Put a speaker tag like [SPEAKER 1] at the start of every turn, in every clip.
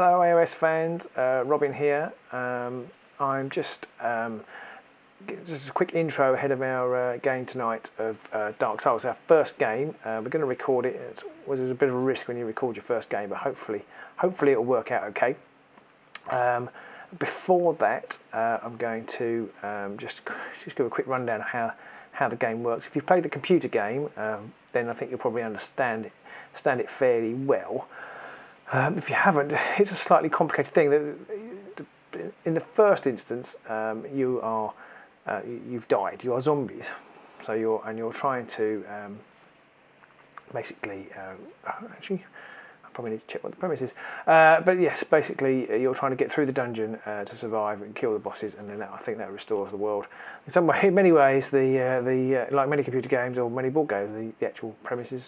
[SPEAKER 1] Hello iOS fans, Robin here. I'm just a quick intro ahead of our game tonight of Dark Souls, our first game. We're going to record it. There's a bit of a risk when you record your first game, but hopefully it'll work out okay. Before that, I'm going to just give a quick rundown of how the game works. If you've played the computer game, then I think you'll probably understand it fairly well. If you haven't, it's a slightly complicated thing. In the first instance, you've died. You are zombies, so you're trying to basically. Actually, I probably need to check what the premise is. But yes, basically, you're trying to get through the dungeon to survive and kill the bosses, and then I think that restores the world. In many ways, like many computer games or many board games, the actual premise is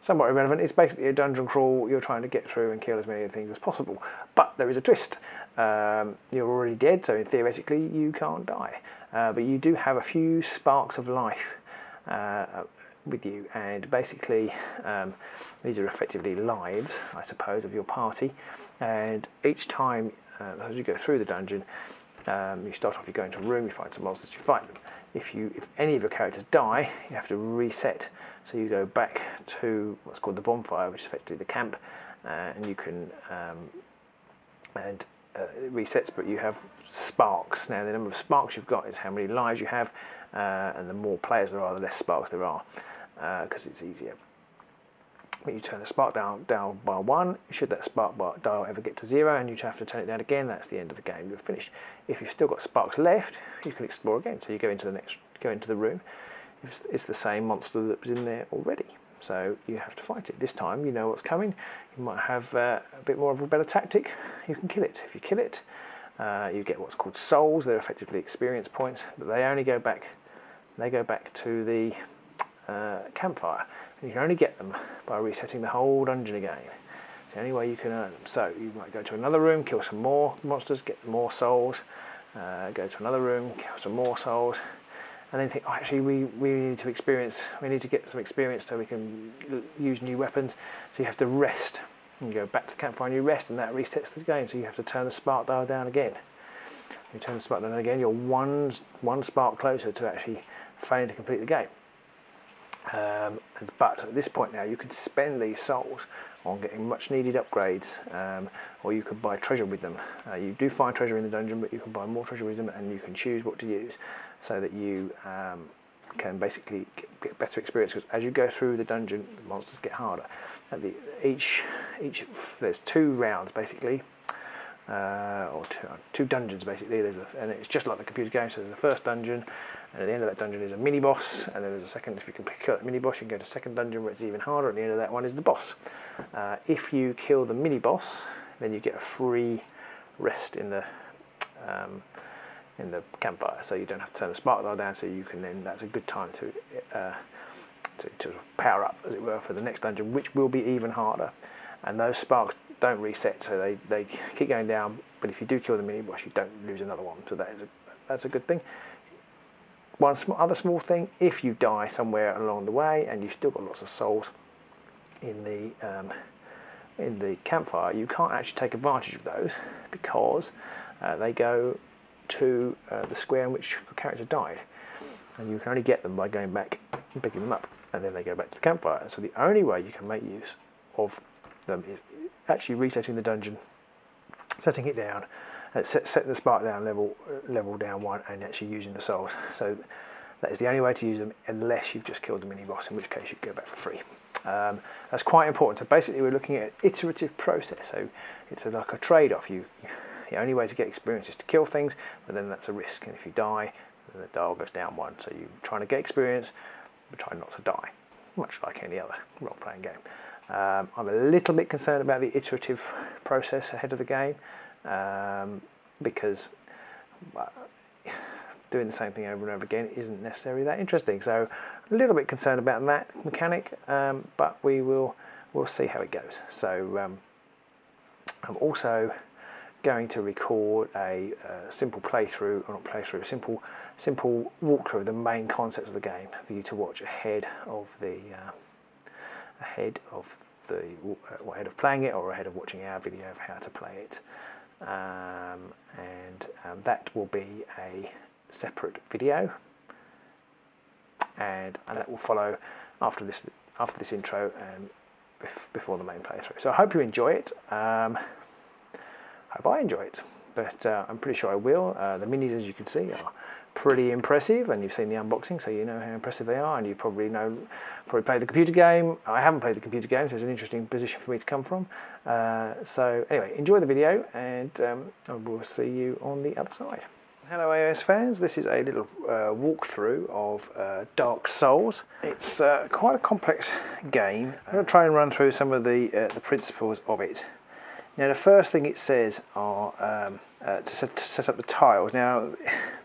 [SPEAKER 1] somewhat irrelevant. It's basically a dungeon crawl. You're trying to get through and kill as many things as possible. But there is a twist. You're already dead, so theoretically you can't die. But you do have a few sparks of life with you, and basically these are effectively lives, I suppose, of your party. And each time as you go through the dungeon, you start off, you go into a room, you find some monsters, you fight them. If any of your characters die, you have to reset. So you go back to what's called the bonfire, which is effectively the camp, and you can it resets, but you have sparks. Now the number of sparks you've got is how many lives you have, and the more players there are, the less sparks there are, because it's easier. When you turn the spark down by 1, should that spark dial ever get to 0, and you have to turn it down again, that's the end of the game. You're finished. If you've still got sparks left, you can explore again. So you go into the room. It's the same monster that was in there already. So you have to fight it. This time you know what's coming. You might have a bit more of a better tactic. You can kill it. If you kill it, you get what's called souls. They're effectively experience points, but they only go back. They go back to the campfire. And you can only get them by resetting the whole dungeon again. It's the only way you can earn them. So you might go to another room, kill some more monsters, get more souls. Go to another room, kill some more souls. And then think, oh, actually, we need to experience. We need to get some experience so we can use new weapons. So you have to rest. And you go back to the campfire and you rest, and that resets the game. So you have to turn the spark dial down again. You turn the spark down again. You're one spark closer to actually failing to complete the game. But at this point now, you can spend these souls on getting much needed upgrades, or you could buy treasure with them. You do find treasure in the dungeon, but you can buy more treasure with them, and you can choose what to use, so that you can basically get better experience. Because as you go through the dungeon, the monsters get harder. There's 2 rounds basically, or two dungeons basically. And it's just like the computer game. So there's the first dungeon, and at the end of that dungeon is a mini boss, and then there's a second. If you can kill that mini boss, you can go to the second dungeon where it's even harder. At the end of that one is the boss. If you kill the mini boss, then you get a free rest in the campfire, so you don't have to turn the spark dial down. So you can then, that's a good time to power up, as it were, for the next dungeon, which will be even harder. And those sparks don't reset, so they keep going down. But if you do kill the mini boss, you don't lose another one. So that's a good thing. One other small thing: if you die somewhere along the way and you've still got lots of souls in the campfire, you can't actually take advantage of those, because they go to the square in which the character died, and you can only get them by going back and picking them up, and then they go back to the campfire. So the only way you can make use of them is actually resetting the dungeon, setting it down, setting the spark down level down 1, and actually using the souls. So that is the only way to use them, unless you've just killed the mini boss, in which case you go back for free. That's quite important. So basically we're looking at an iterative process. So it's like a trade-off. The only way to get experience is to kill things, but then that's a risk. And if you die, then the dial goes down 1. So you're trying to get experience, but trying not to die, much like any other role-playing game. I'm a little bit concerned about the iterative process ahead of the game, because doing the same thing over and over again isn't necessarily that interesting. So a little bit concerned about that mechanic, but we'll see how it goes. So I'm also going to record a simple playthrough, or not playthrough, simple walkthrough of the main concepts of the game for you to watch ahead of ahead of playing it or ahead of watching our video of how to play it. That will be a separate video, and that will follow after this intro and before the main playthrough. So I hope you enjoy it. Hope I enjoy it, but I'm pretty sure I will. The minis, as you can see, are pretty impressive, and you've seen the unboxing, so you know how impressive they are, and you probably played the computer game. I haven't played the computer game, so it's an interesting position for me to come from. So anyway, enjoy the video, and I will see you on the other side. Hello AOS fans, this is a little walkthrough of Dark Souls. It's quite a complex game. I'm going to try and run through some of the principles of it. Now the first thing it says are to set up the tiles. Now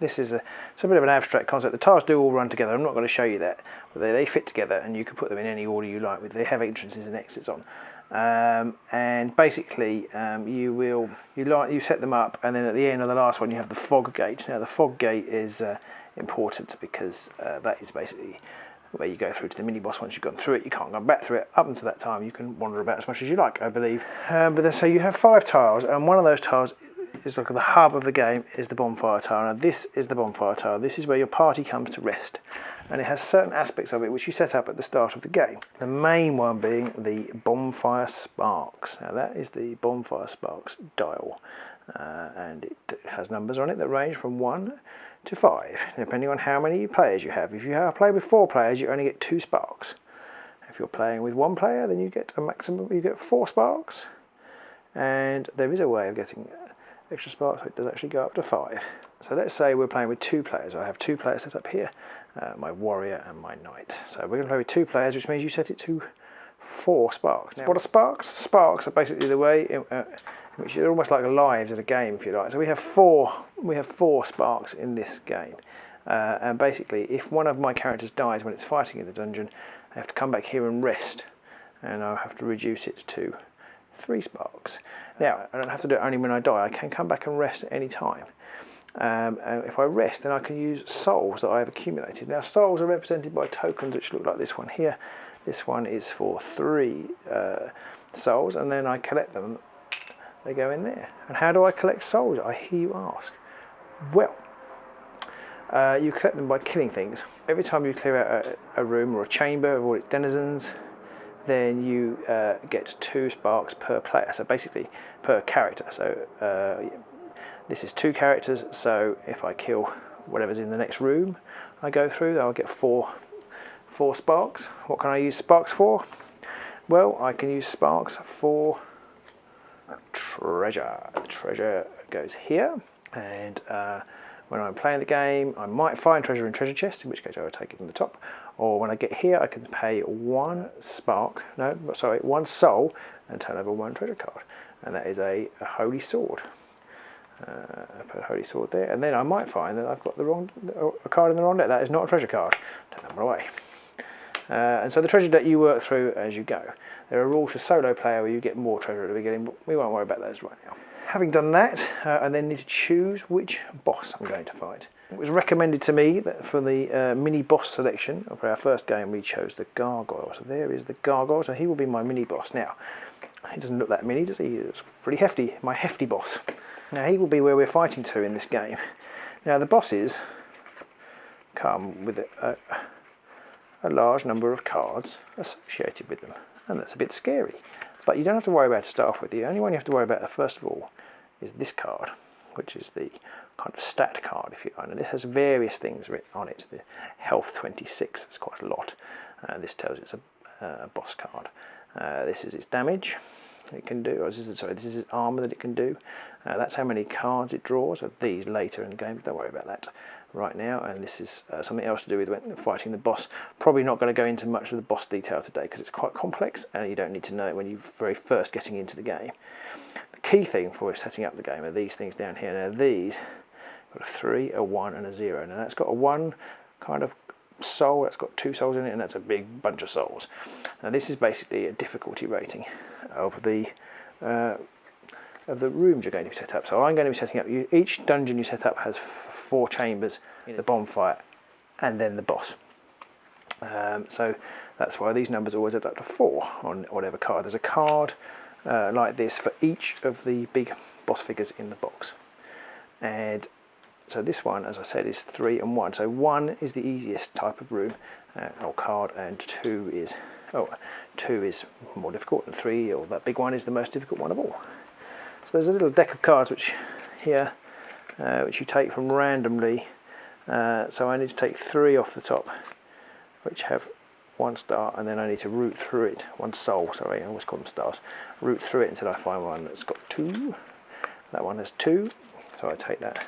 [SPEAKER 1] this is it's a bit of an abstract concept. The tiles do all run together. I'm not going to show you that, but they fit together, and you can put them in any order you like. They have entrances and exits on, and basically you set them up, and then at the end of the last one you have the fog gate. Now the fog gate is important because that is basically where you go through to the mini boss. Once you've gone through it, you can't go back through it. Up until that time, you can wander about as much as you like, I believe. So you have 5 tiles, and one of those tiles is like the hub of the game, is the bonfire tile. Now this is the bonfire tile. This is where your party comes to rest, and it has certain aspects of it which you set up at the start of the game. The main one being the bonfire sparks. Now that is the bonfire sparks dial, and it has numbers on it that range from 1 to 5, depending on how many players you have. If you play with 4 players, you only get 2 sparks. If you're playing with 1 player, then you get a maximum. You get 4 sparks, and there is a way of getting extra sparks, so it does actually go up to 5. So let's say we're playing with 2 players. I have 2 players set up here, my warrior and my knight. So we're going to play with 2 players, which means you set it to 4 sparks. Now, what are sparks? Sparks are basically the way which is almost like lives in a game, if you like. So we have 4 sparks in this game, and basically, if one of my characters dies when it's fighting in the dungeon, I have to come back here and rest, and I'll have to reduce it to 3 sparks. Now, I don't have to do it only when I die. I can come back and rest at any time. And if I rest, then I can use souls that I have accumulated. Now, souls are represented by tokens which look like this one here. This one is for 3 souls, and then I collect them. They go in there. And how do I collect souls, I hear you ask? Well, you collect them by killing things. Every time you clear out a room or a chamber of all its denizens, then you get 2 sparks per player, so basically per character. So this is 2 characters, so if I kill whatever's in the next room I go through, I'll get 4 sparks. What can I use sparks for? Well, I can use sparks for treasure. The treasure goes here, and when I'm playing the game, I might find treasure in treasure chest, in which case I will take it from the top. Or when I get here, I can pay 1 soul, and turn over 1 treasure card, and that is a holy sword. I put a holy sword there, and then I might find that I've got a card in the wrong deck. That is not a treasure card. Turn that one away. And so the treasure deck you work through as you go. There are rules for solo player where you get more treasure at the beginning, but we won't worry about those right now. Having done that, I then need to choose which boss I'm going to fight. It was recommended to me that for the mini boss selection for our first game, we chose the gargoyle. So there is the gargoyle, so he will be my mini boss. Now, he doesn't look that mini, does he? He's pretty hefty, my hefty boss. Now he will be where we're fighting to in this game. Now the bosses come with a large number of cards associated with them, and that's a bit scary. But you don't have to worry about it to start off with. The only one you have to worry about first of all is this card, which is the kind of stat card, if you like. And this has various things written on it. The health 26, it's quite a lot. This tells you it's a boss card. This is its damage it can do. This is its armor that it can do. That's how many cards it draws. Of these later in the game. Don't worry about that right now. And this is something else to do with when fighting the boss. Probably not going to go into much of the boss detail today because it's quite complex, and you don't need to know it when you're very first getting into the game. The key thing for setting up the game are these things down here. Now these got a 3, a 1, and a 0. Now that's got a 1 kind of soul, that's got 2 souls in it, and that's a big bunch of souls. Now this is basically a difficulty rating of the rooms you're going to be set up. So I'm going to be setting up, each dungeon you set up has 4 chambers, the bonfire, and then the boss. So That's why these numbers always add up to 4 on whatever card. There's a card like this for each of the big boss figures in the box. And so this one, as I said, is 3 and 1. So 1 is the easiest type of room or card, and 2 is more difficult, and 3, or that big one, is the most difficult one of all. So there's a little deck of cards which here, which you take from randomly. So I need to take 3 off the top, which have 1 star, and then I need to root through it, 1 soul, sorry, I always call them stars, root through it until I find one that's got 2. That one has 2, so I take that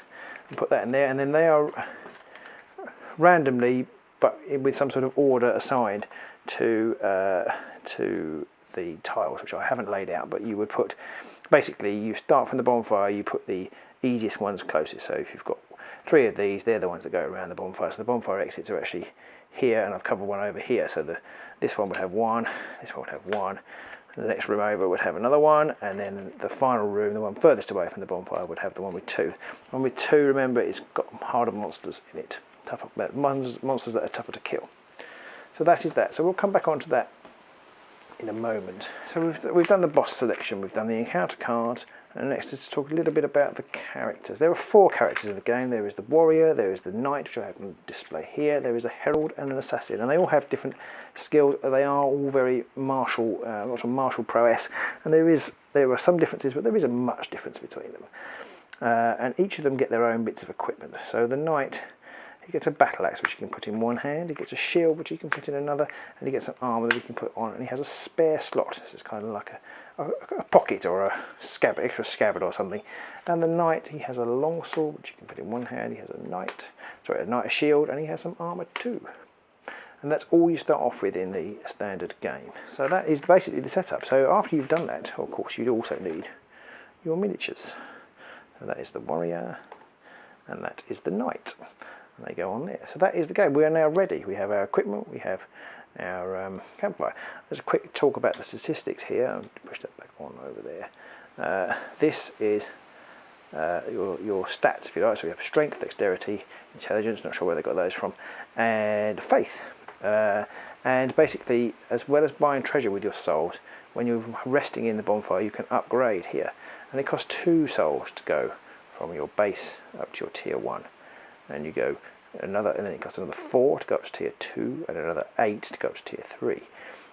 [SPEAKER 1] and put that in there, and then they are randomly, but with some sort of order assigned to the tiles, which I haven't laid out, but you would put, basically you start from the bonfire, you put the easiest ones closest. So if you've got 3 of these, they're the ones that go around the bonfire. So the bonfire exits are actually here, and I've covered one over here. So this one would have 1, this one would have 1, and the next room over would have another 1, and then the final room, the one furthest away from the bonfire, would have the one with 2. The one with 2, remember, it's got harder monsters in it, monsters that are tougher to kill. So that is that. So we'll come back onto that in a moment. So we've done the boss selection, we've done the encounter cards, and next let's talk a little bit about the characters. There are 4 characters in the game. There is the warrior, there is the knight, which I have on display here, there is a herald and an assassin, and they all have different skills. They are all very martial, lots of martial prowess, and there are some differences, but there isn't much difference between them. And each of them get their own bits of equipment. So the knight, he gets a battle axe which he can put in one hand, he gets a shield which he can put in another, and he gets an armour that he can put on, and he has a spare slot. This is kind of like a pocket or a scabbard, extra scabbard or something. And the knight, he has a long sword which he can put in one hand, he has a shield, and he has some armour too. And that's all you start off with in the standard game. So that is basically the setup. So after you've done that, of course, you'd also need your miniatures. So that is the warrior, and that is the knight. And they go on there. So that is the game. We are now ready. We have our equipment, we have our campfire. There's a quick talk about the statistics here. I'll push that back on over there. This is your stats, if you like. So we have strength, dexterity, intelligence, not sure where they got those from, and faith. And basically, as well as buying treasure with your souls, when you're resting in the bonfire, you can upgrade here. And it costs 2 souls to go from your base up to your tier 1. And you go another, and then it costs another 4 to go up to tier 2, and another 8 to go up to tier 3.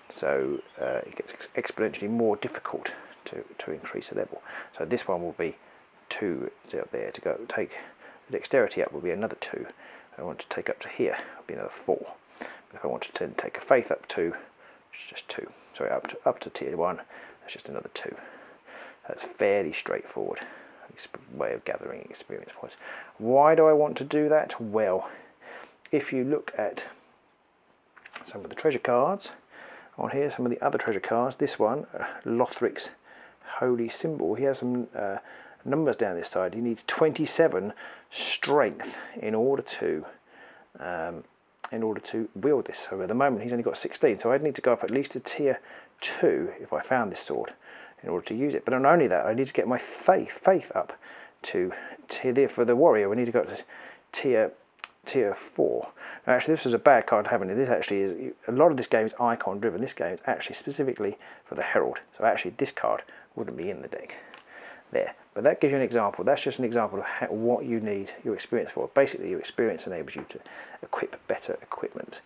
[SPEAKER 1] So it gets exponentially more difficult to increase the level. So this one will be 2 up there. To go take the dexterity up will be another 2. If I want to take up to here, it'll be another 4. But if I want to take a faith up to, it's just 2. Sorry, up to tier 1, that's just another 2. That's fairly straightforward way of gathering experience points. Why do I want to do that? Well, if you look at some of the treasure cards on here, some of the other treasure cards, this one, Lothric's Holy Symbol, he has some numbers down this side. He needs 27 strength in order to wield this. So at the moment he's only got 16, so I'd need to go up at least to tier 2 if I found this sword in order to use it. But not only that, I need to get my faith up to tier, for the warrior we need to go up to tier 4. Now, actually, this is a bad card having it. This actually is, a lot of this game is icon driven. This game is actually specifically for the herald, so actually this card wouldn't be in the deck there. But that gives you an example. That's just an example of what you need your experience for. Basically, your experience enables you to equip better equipment,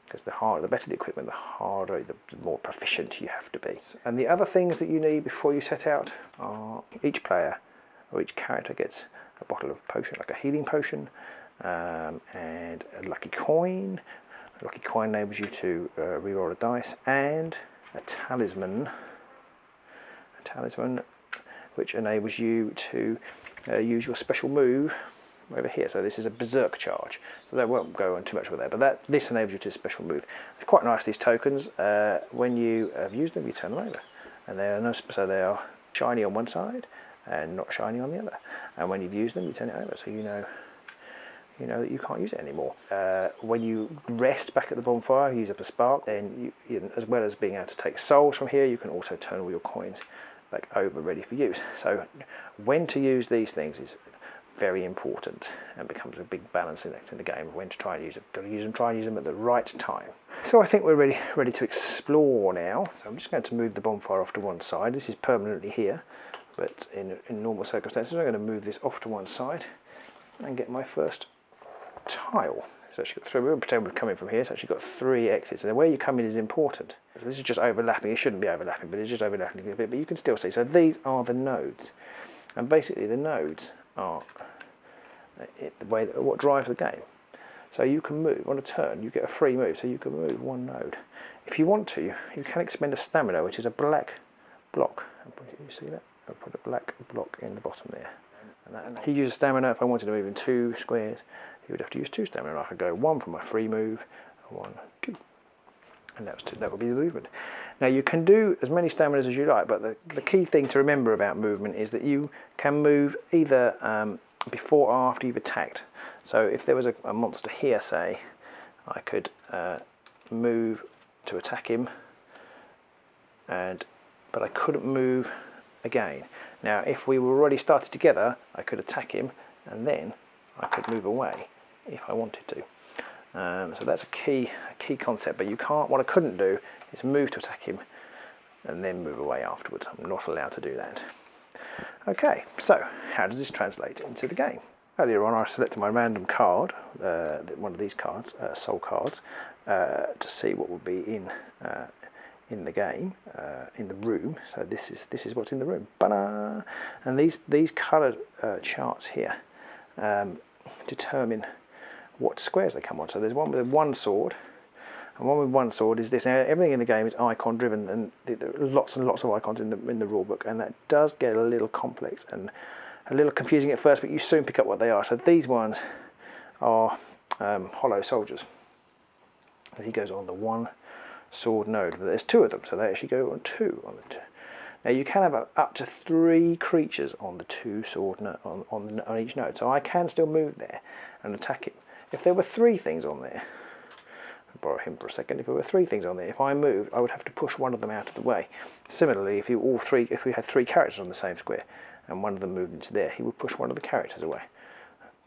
[SPEAKER 1] because the better the equipment, the harder, the more proficient you have to be. And the other things that you need before you set out are, each player or each character gets a bottle of potion, like a healing potion, and a lucky coin. A lucky coin enables you to reroll a dice, and a talisman which enables you to use your special move over here. So this is a berserk charge, so that won't go on too much with that, but this enables you to special move. It's quite nice, these tokens. When you have used them, you turn them over, and they are shiny on one side and not shiny on the other, and when you've used them, you turn it over, so you know that you can't use it anymore. When you rest back at the bonfire, you use up a spark, then you, as well as being able to take souls from here, you can also turn all your coins back over ready for use. So when to use these things is very important, and becomes a big balancing act in the game of when to try and use them. Got to try and use them at the right time. So I think we're ready to explore now. So I'm just going to move the bonfire off to one side. This is permanently here, but in normal circumstances I'm going to move this off to one side and get my first tile. It's actually got three. We'll pretend we're coming from here. It's actually got 3 exits, and where you come in is important. So this is just overlapping. It shouldn't be overlapping, but it's just overlapping a bit. But you can still see. So these are the nodes, and basically the nodes are the way that, what drives the game. So you can move on a turn. You get a free move, so you can move one node. If you want to, you can expend a stamina, which is a black block. You see that? I'll put a black block in the bottom there. And he uses stamina. If I wanted to move in 2 squares, he would have to use 2 stamina. I could go 1 for my free move, 1, 2, and that would be the movement. Now you can do as many staminas as you like, but the key thing to remember about movement is that you can move either before or after you've attacked. So if there was a monster here, say, I could move to attack him, but I couldn't move again. Now if we were already started together, I could attack him and then I could move away if I wanted to. So that's a key concept, but you can't. What I couldn't do is move to attack him and then move away afterwards. I'm not allowed to do that. Okay, so how does this translate into the game? Earlier on I selected my random card, one of these cards, soul cards, to see what would be in the game, in the room. So this is what's in the room. Ba-da! And these coloured charts here determine what squares they come on. So there's one with 1 sword, and one with 1 sword is this. Now everything in the game is icon driven, and there are lots and lots of icons in the rule book, and that does get a little complex and a little confusing at first, but you soon pick up what they are. So these ones are hollow soldiers. And he goes on the 1 sword node, but there's 2 of them, so they actually go on 2 on the 2. Now you can have up to 3 creatures on the 2 sword on each node, so I can still move there and attack him. If there were 3 things on there, I'll borrow him for a second. If there were 3 things on there, if I moved, I would have to push one of them out of the way. Similarly, if we had 3 characters on the same square and one of them moved into there, he would push one of the characters away.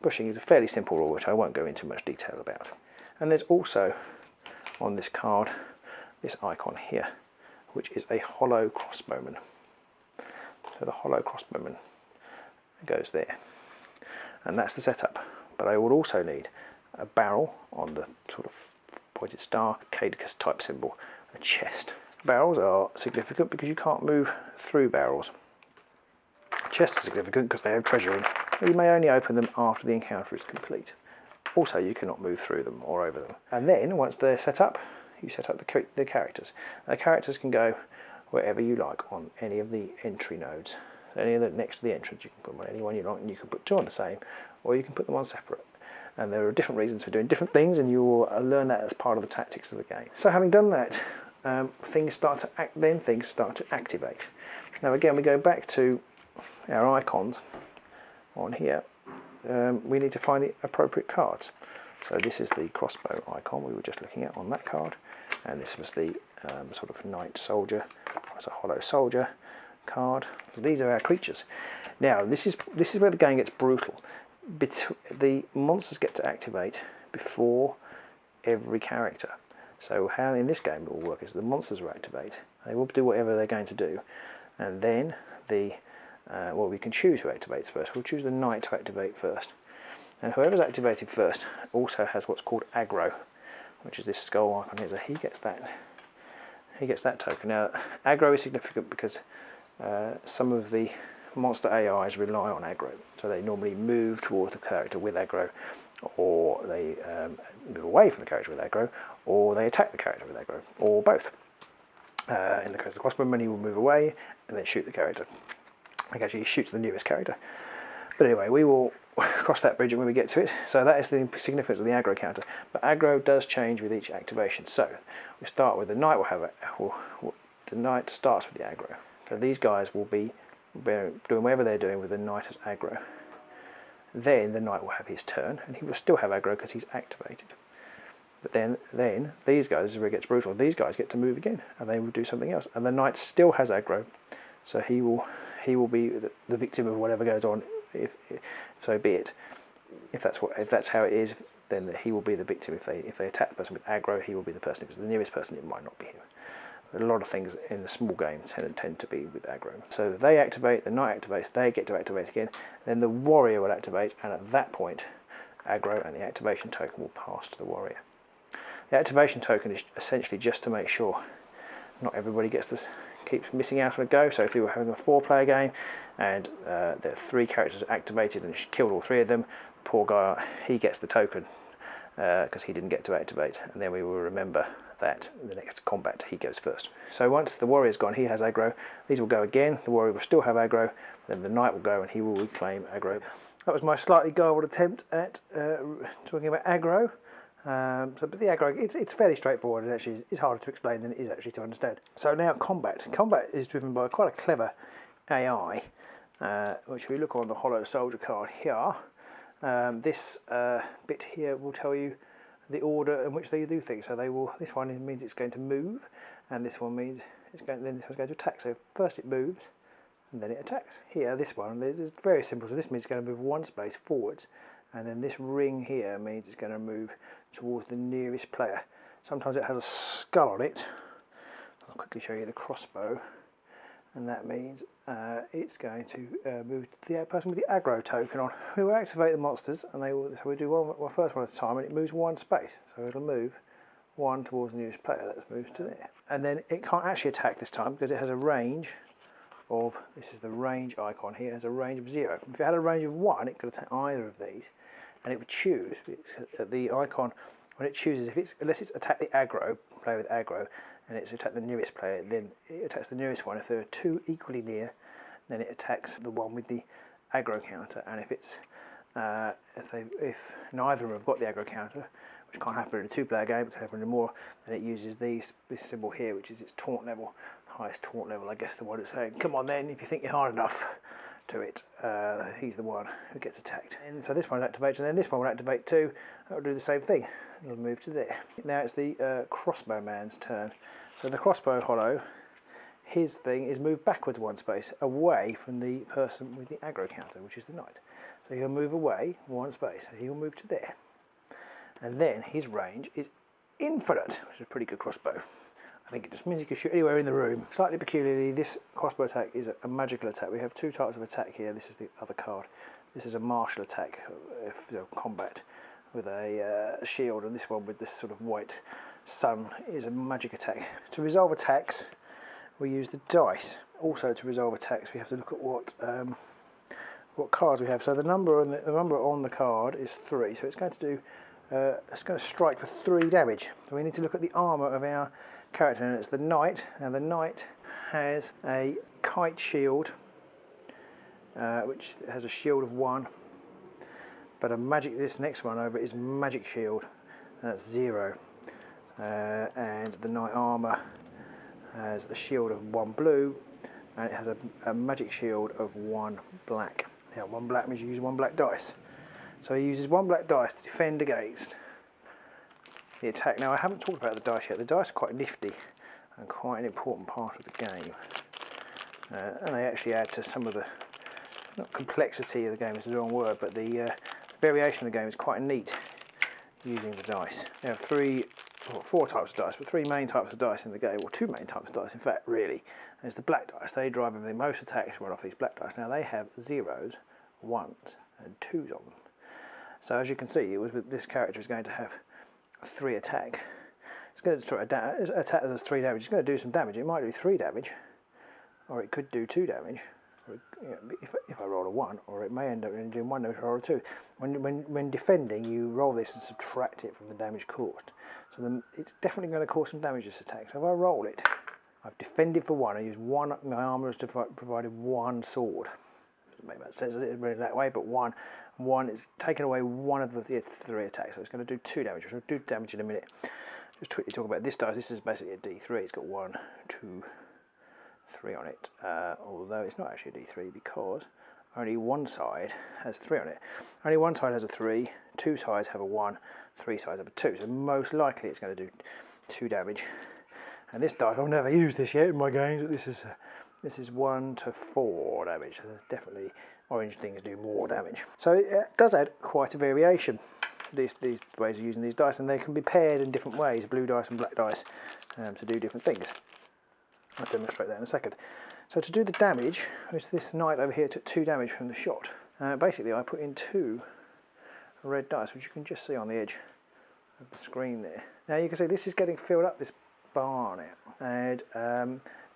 [SPEAKER 1] Pushing is a fairly simple rule, which I won't go into much detail about. And there's also on this card this icon here, which is a hollow crossbowman. So the hollow crossbowman goes there, and that's the setup. But I would also need a barrel on the sort of pointed star, Caducus type symbol, a chest. Barrels are significant because you can't move through barrels. Chests are significant because they have treasure in, but you may only open them after the encounter is complete. Also, you cannot move through them or over them. And then, once they're set up, you set up the characters. The characters can go wherever you like on any of the entry nodes. Any of the next to the entrance, you can put them on any one you like, and you can put 2 on the same, or you can put them on separate. And there are different reasons for doing different things, and you will learn that as part of the tactics of the game. So having done that, things start to activate. Now again, we go back to our icons on here. We need to find the appropriate cards. So this is the crossbow icon we were just looking at on that card, and this was the sort of knight soldier, it's a hollow soldier card. So these are our creatures. Now this is where the game gets brutal. The monsters get to activate before every character. So how in this game it will work is the monsters will activate. They will do whatever they're going to do, and then well, we can choose who activates first. We'll choose the knight to activate first. And whoever's activated first also has what's called aggro, which is this skull icon here. So he gets that token. Now, aggro is significant because some of the monster AIs rely on aggro. So they normally move towards the character with aggro, or they move away from the character with aggro, or they attack the character with aggro, or both. In the case of the crossbowman, he will move away and then shoot the character. Actually, he shoots the newest character. But anyway, we will cross that bridge when we get to it. So that is the significance of the aggro counter. But aggro does change with each activation. So we start with the knight. The knight starts with the aggro. So these guys will be doing whatever they're doing with the knight as aggro. Then the knight will have his turn, and he will still have aggro because he's activated. But then these guys, this is where it gets brutal. These guys get to move again, and they will do something else. And the knight still has aggro, so he will be the victim of whatever goes on. If so be it. If that's how it is, then he will be the victim. If they attack the person with aggro, he will be the person. If it's the nearest person, it might not be him. But a lot of things in the small games tend to be with aggro. So they activate, the knight activates, they get to activate again, then the warrior will activate, and at that point, aggro and the activation token will pass to the warrior. The activation token is essentially just to make sure not everybody keeps missing out on a go. So if you were having a 4-player game and there are 3 characters activated and killed all 3 of them, the poor guy, he gets the token because he didn't get to activate, and then we will remember that in the next combat he goes first. So once the warrior's gone, he has aggro, these will go again, the warrior will still have aggro, then the knight will go and he will reclaim aggro. That was my slightly garbled attempt at talking about aggro. But the aggro, it's fairly straightforward, and actually it's harder to explain than it is actually to understand. So now combat. Combat is driven by quite a clever AI, which if we look on the Hollow Soldier card here, this bit here will tell you the order in which they do things. So this one means it's going to move, and this one means then this one's going to attack. So first it moves, and then it attacks. Here, this one, it's very simple. So this means it's going to move 1 space forwards, and then this ring here means it's going to move towards the nearest player. Sometimes it has a skull on it. I'll quickly show you the crossbow, and that means it's going to move the person with the aggro token on. We will activate the monsters, and so we do one first one at a time, and it moves 1 space. So it'll move 1 towards the nearest player. That moves to there, and then it can't actually attack this time because it has a range of, this is the range icon here, has a range of 0. If it had a range of 1, it could attack either of these, and it would choose the icon when it chooses, unless it's attack the aggro, play with aggro, and it's attack the nearest player, then it attacks the nearest one. If there are 2 equally near, then it attacks the one with the aggro counter, and if neither of them have got the aggro counter, which can't happen in a 2-player game, it can happen in more, then it uses this symbol here, which is its taunt level, highest taunt level, I guess the one that's saying, come on then, if you think you're hard enough to it, he's the one who gets attacked. And so this one activates, and then this one will activate too. It'll do the same thing. It'll move to there. Now it's the crossbow man's turn. So the crossbow hollow, his thing is move backwards 1 space, away from the person with the aggro counter, which is the knight. So he'll move away 1 space, and he'll move to there. And then his range is infinite, which is a pretty good crossbow. I think it just means you can shoot anywhere in the room. Slightly peculiarly, this crossbow attack is a magical attack. We have 2 types of attack here. This is the other card. This is a martial attack, combat with a shield, and this one with this sort of white sun is a magic attack. To resolve attacks, we use the dice. Also, to resolve attacks, we have to look at what cards we have. So the number on the card is 3. So it's going to do. It's going to strike for 3 damage. So we need to look at the armour of our character, and it's the knight. Now the knight has a kite shield, which has a shield of 1, but this next one over is magic shield, and that's 0. And the knight armour has a shield of 1 blue, and it has a magic shield of 1 black. Now 1 black means you use 1 black dice. So he uses 1 black dice to defend against the attack. Now I haven't talked about the dice yet. The dice are quite nifty and quite an important part of the game. And they actually add to some of the, not complexity of the game is the wrong word, but the variation of the game is quite neat using the dice. There are 4 types of dice, but 3 main types of dice in the game, or 2 main types of dice in fact really. There's the black dice. They drive everything. Most attacks run off these black dice. Now they have 0s, 1s and 2s on them. So as you can see, this character is going to have 3 attack. It's going to try to attack that does 3 damage. It's going to do some damage. It might do 3 damage, or it could do 2 damage. Or, if I roll a 1, or it may end up doing 1 damage if I roll a 2. When defending, you roll this and subtract it from the damage caused. So it's definitely going to cause some damage, this attack. So if I roll it, I've defended for 1. I use 1. My armour has provided 1 sword. Doesn't make much sense really that way, but 1 is taken away 1 of the 3 attacks, so it's going to do 2 damage. I'll do damage in a minute. Just quickly talk about this dice. This is basically a D3. It's got 1, 2, 3 on it, although it's not actually a D3 because only one side has 3 on it. Only one side has a 3, 2 sides have a 1, 3 sides have a 2, so most likely it's going to do 2 damage. And this dice, I've never used this yet in my games, but this is 1 to 4 damage, so definitely orange things do more damage. So it does add quite a variation. these ways of using these dice, and they can be paired in different ways, blue dice and black dice, to do different things. I'll demonstrate that in a second. So to do the damage, this knight over here took 2 damage from the shot. Basically I put in 2 red dice, which you can just see on the edge of the screen there. Now you can see this is getting filled up, this bar now, and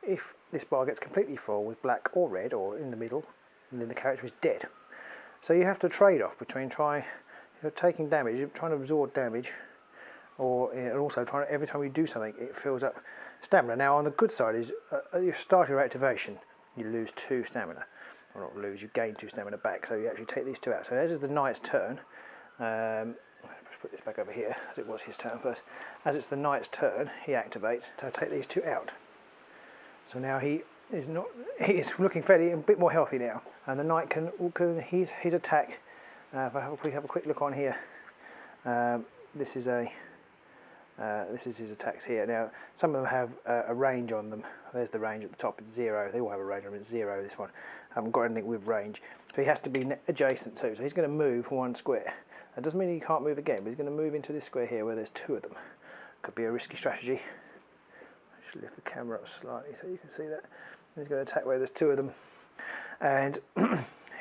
[SPEAKER 1] if this bar gets completely full with black or red or in the middle, then the character is dead. So you have to trade off between taking damage, trying to absorb damage, and also trying to, every time you do something it fills up stamina. Now on the good side is at your start of your activation you lose 2 stamina, or not lose, you gain 2 stamina back, so you actually take these 2 out. So as is the knight's turn, let's put this back over here as it was his turn first. As it's the knight's turn, he activates to take these 2 out. So now he is looking fairly a bit more healthy now, and the knight can his attack. If we have a quick look on here, this is his attacks here. Now some of them have a range on them. There's the range at the top, it's 0. They all have a range on them, it's 0. This one I haven't got anything with range, so he has to be adjacent to. So he's going to move 1 square. That doesn't mean he can't move again, but he's going to move into this square here where there's 2 of them. Could be a risky strategy. I should lift the camera up slightly so you can see that. He's going to attack where there's 2 of them, and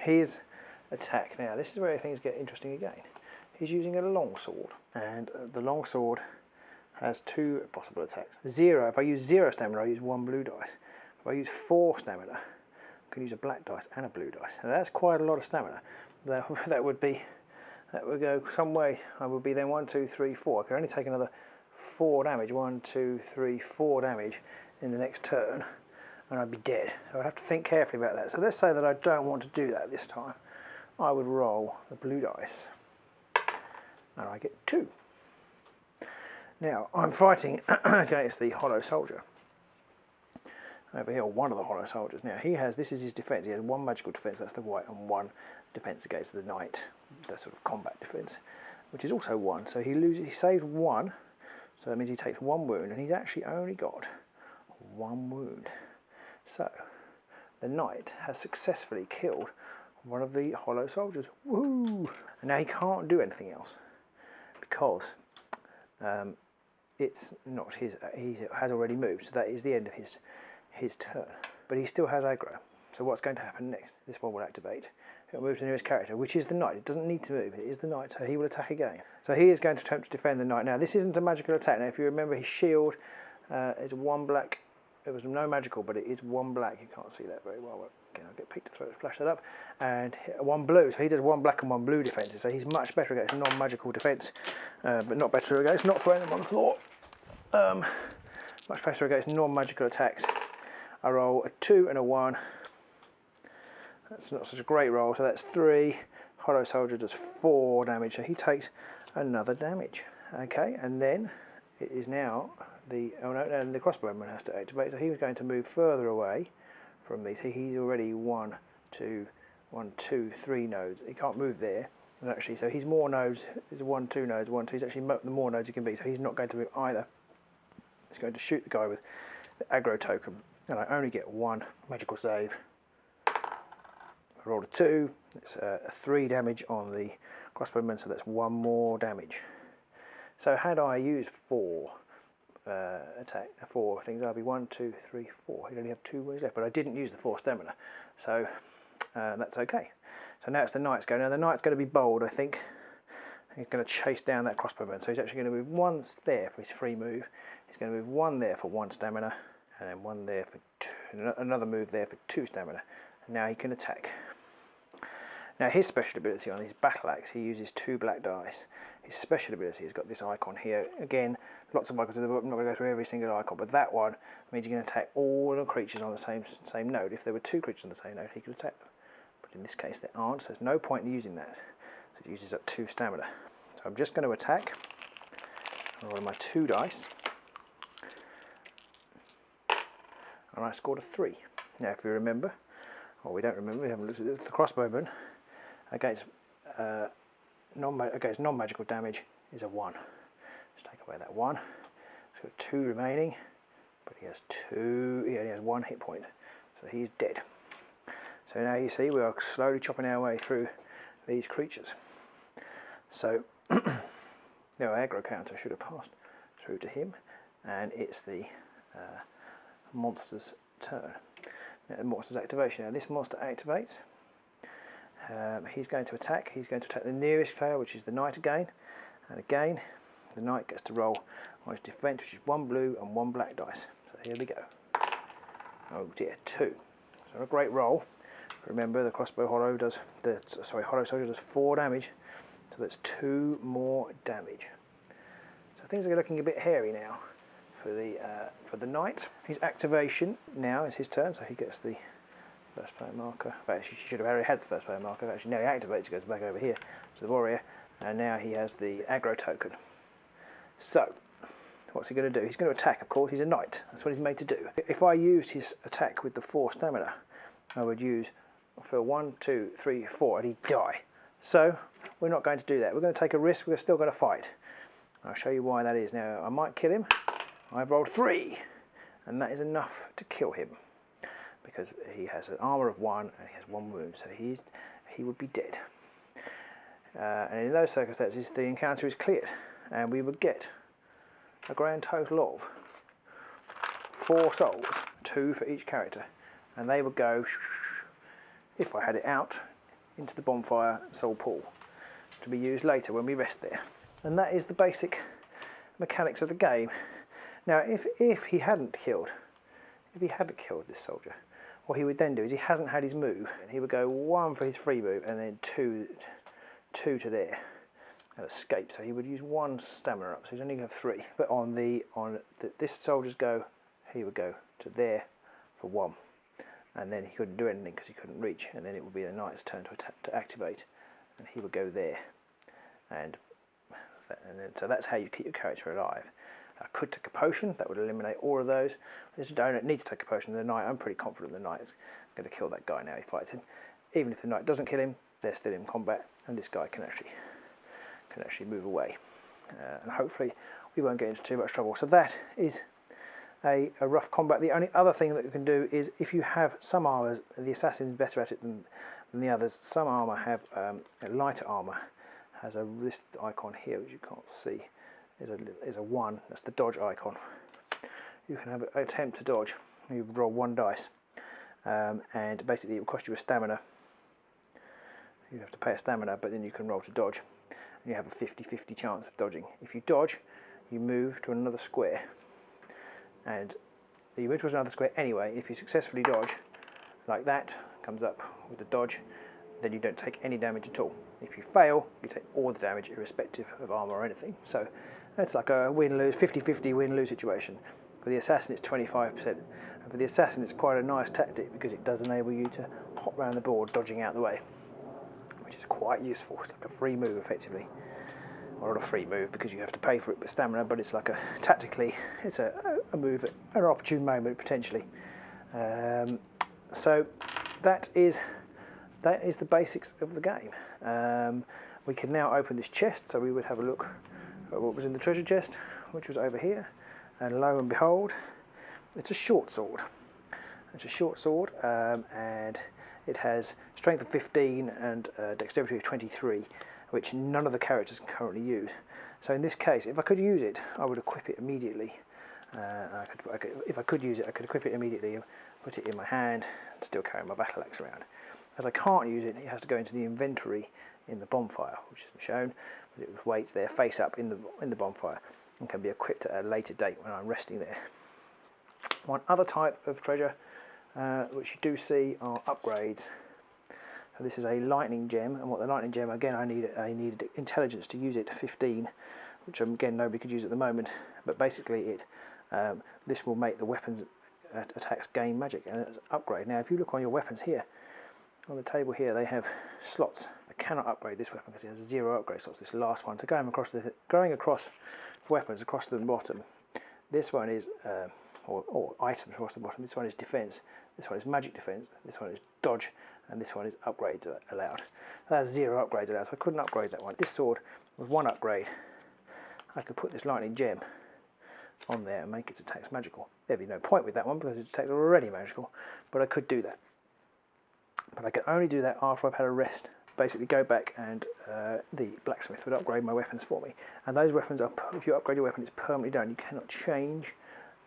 [SPEAKER 1] his attack. Now this is where things get interesting again. He's using a longsword, and the longsword has 2 possible attacks. 0, if I use 0 stamina I use 1 blue dice. If I use 4 stamina I can use a black dice and a blue dice. Now that's quite a lot of stamina. That would go some way. I would be then 1, 2, 3, 4. I can only take another 4 damage, 1, 2, 3, 4 damage in the next turn, and I'd be dead. So I have to think carefully about that. So let's say that I don't want to do that this time. I would roll the blue dice, and I get 2. Now I'm fighting against the hollow soldier over here, one of the hollow soldiers. Now this is his defense. He has 1 magical defense, that's the white, and 1 defense against the knight, the sort of combat defense, which is also 1. So he saves 1, so that means he takes 1 wound, and he's actually only got 1 wound. So the knight has successfully killed one of the hollow soldiers. Woo! And now he can't do anything else because it's not his. He has already moved, so that is the end of his turn. But he still has aggro. So what's going to happen next? This one will activate. It will move to the nearest character, which is the knight. It doesn't need to move. It is the knight, so he will attack again. So he is going to attempt to defend the knight. Now this isn't a magical attack. Now if you remember, his shield is 1 black. There was no magical, but it is 1 black. You can't see that very well. Again, I'll get Pete to flash that up. And 1 blue. So he does 1 black and 1 blue defences. So he's much better against non-magical defence, but not better against not throwing them on the floor. Much better against non-magical attacks. I roll a 2 and a 1. That's not such a great roll. So that's 3. Hollow soldier does 4 damage. So he takes another damage. Okay, and then it is now and the crossbowman has to activate, so he was going to move further away from these. He's already 1, 2, 3 nodes. He can't move there, and actually, so he's more nodes. He's 1, 2 nodes, 1, 2. He's actually the more nodes he can be. So he's not going to move either. He's going to shoot the guy with the aggro token, and I only get 1 magical save. I rolled a 2. It's a 3 damage on the crossbowman, so that's 1 more damage. So had I used 4 attack, 4 things, I'd be 1, 2, 3, 4. He'd only have 2 wounds left, but I didn't use the 4 stamina, so that's okay. So now it's the knight's go. Now the knight's going to be bold, I think. He's going to chase down that crossbowman, so he's actually going to move 1 there for his free move. He's going to move 1 there for 1 stamina, and then 1 there for 2, another move there for 2 stamina. And now he can attack. Now his special ability on his battle axe, he uses 2 black dice. His special ability has got this icon here. Again, lots of icons in the book. I'm not going to go through every single icon, but that one means you can attack all the creatures on the same node. If there were 2 creatures on the same node, he could attack them. But in this case, there aren't, so there's no point in using that. So it uses up 2 stamina. So I'm just going to attack. I'll roll my 2 dice. And I scored a 3. Now, if you remember, or we don't remember, we haven't looked at it, the crossbowman against non-magical damage is a 1. Let's take away that 1. He's got 2 remaining, but he only has 1 hit point, so he's dead. So now you see we are slowly chopping our way through these creatures. So the aggro counter should have passed through to him, and it's the monster's turn. Now, the monster's activation. Now this monster activates. He's going to attack. He's going to attack the nearest player, which is the knight again. And again, the knight gets to roll on his defence, which is 1 blue and 1 black dice. So here we go. Oh dear, 2. So a great roll. Remember, the crossbow hollow does hollow soldier does 4 damage, so that's 2 more damage. So things are looking a bit hairy now for the knight. His activation now is his turn, so he gets the first player marker. Well, actually, she should have already had the first player marker. Actually, now he activates, he goes back over here to the warrior, and now he has the aggro token. So, what's he going to do? He's going to attack, of course. He's a knight. That's what he's made to do. If I used his attack with the 4 stamina, I would use for 1, 2, 3, 4, and he'd die. So, we're not going to do that. We're going to take a risk. We're still going to fight. I'll show you why that is. Now, I might kill him. I've rolled 3, and that is enough to kill him, because he has an armour of 1 and he has 1 wound, so he would be dead. And in those circumstances, the encounter is cleared, and we would get a grand total of 4 souls, 2 for each character, and they would go, if I had it out, into the bonfire soul pool to be used later when we rest there. And that is the basic mechanics of the game. Now, if he hadn't killed this soldier, what he would then do is he hasn't had his move, and he would go 1 for his free move and then 2 to there and escape. So he would use 1 stamina up, so he's only going to have 3. But on this soldier's go, he would go to there for 1, and then he couldn't do anything because he couldn't reach, and then it would be the knight's turn to activate, and he would go there, and so that's how you keep your character alive. I could take a potion, that would eliminate all of those. I don't need to take a potion. The knight, I'm pretty confident the knight is going to kill that guy now he fights him. Even if the knight doesn't kill him, they're still in combat, and this guy can actually move away. And hopefully we won't get into too much trouble. So that is a rough combat. The only other thing that you can do is, if you have some armour, the assassin is better at it than the others. Some armour have lighter armour has a wrist icon here, which you can't see. Is a 1, that's the dodge icon. You can have an attempt to dodge. You roll 1 dice, and basically it will cost you a stamina. You have to pay a stamina, but then you can roll to dodge, and you have a 50-50 chance of dodging. If you dodge, you move to another square, and you move to another square anyway. If you successfully dodge, like that, comes up with the dodge, then you don't take any damage at all. If you fail, you take all the damage, irrespective of armour or anything. So it's like a win-lose, 50-50 win-lose situation. For the assassin, it's 25%. And for the assassin, it's quite a nice tactic, because it does enable you to hop around the board, dodging out the way, which is quite useful. It's like a free move, effectively. Or not a free move, because you have to pay for it with stamina, but it's like tactically, it's a move at an opportune moment, potentially. So that is the basics of the game. We can now open this chest, so we would have a look at what was in the treasure chest, which was over here, and lo and behold, it's a short sword. It's a short sword, and it has strength of 15 and dexterity of 23, which none of the characters can currently use. So in this case, if I could use it, I would equip it immediately. If I could use it, I could equip it immediately, put it in my hand, and still carry my battle axe around. As I can't use it, it has to go into the inventory in the bonfire, which isn't shown, but it waits there face up in the bonfire, and can be equipped at a later date when I'm resting there. One other type of treasure which you do see are upgrades. So this is a lightning gem, and what the lightning gem, again, I needed intelligence to use it, 15, which again nobody could use at the moment, but basically this will make the weapons attacks gain magic, and it's an upgrade. Now if you look on your weapons here, on the table here, they have slots. I cannot upgrade this weapon because it has 0 upgrade slots, this last one. So going across weapons across the bottom, this one is, or items across the bottom, this one is defense, this one is magic defense, this one is dodge, and this one is upgrades allowed. That's 0 upgrades allowed, so I couldn't upgrade that one. This sword was 1 upgrade. I could put this lightning gem on there and make its attacks magical. There'd be no point with that one because its attacks are already magical, but I could do that. But I can only do that after I've had a rest basically go back and the blacksmith would upgrade my weapons for me. And those weapons are, if you upgrade your weapon, it's permanently done. You cannot change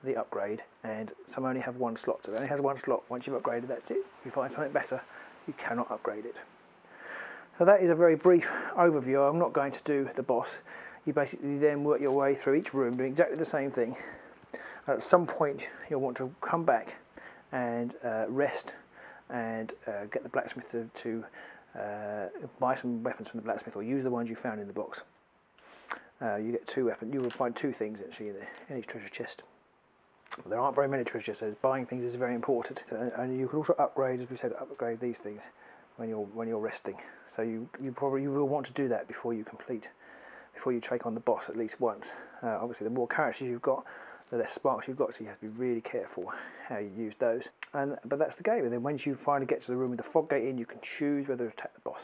[SPEAKER 1] the upgrade, and some only have one slot. So it only has one slot. Once you've upgraded, that's it. If you find something better, you cannot upgrade it. So that is a very brief overview. I'm not going to do the boss. You basically then work your way through each room doing exactly the same thing. At some point you'll want to come back and rest and get the blacksmith to buy some weapons from the blacksmith, or use the ones you found in the box. You get 2 weapons. You will find 2 things actually in each treasure chest. There aren't very many treasure chests, so buying things is very important. And you can also upgrade, as we said, upgrade these things when you're resting. So you will want to do that before you take on the boss at least once. Obviously, the more characters you've got, the less sparks you've got, so you have to be really careful how you use those. But that's the game. And then once you finally get to the room with the fog gate in, you can choose whether to attack the boss.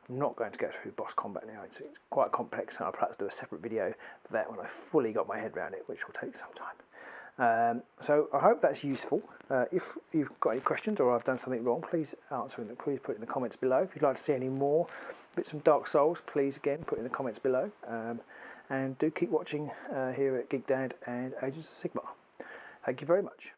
[SPEAKER 1] I'm not going to go through boss combat now. It's quite complex, and I'll perhaps do a separate video for that when I fully got my head around it, which will take some time. So I hope that's useful. If you've got any questions or I've done something wrong, please please put it in the comments below. If you'd like to see any more bits of Dark Souls, please again put it in the comments below. And do keep watching here at Geek Dad and Agents of Sigmar. Thank you very much.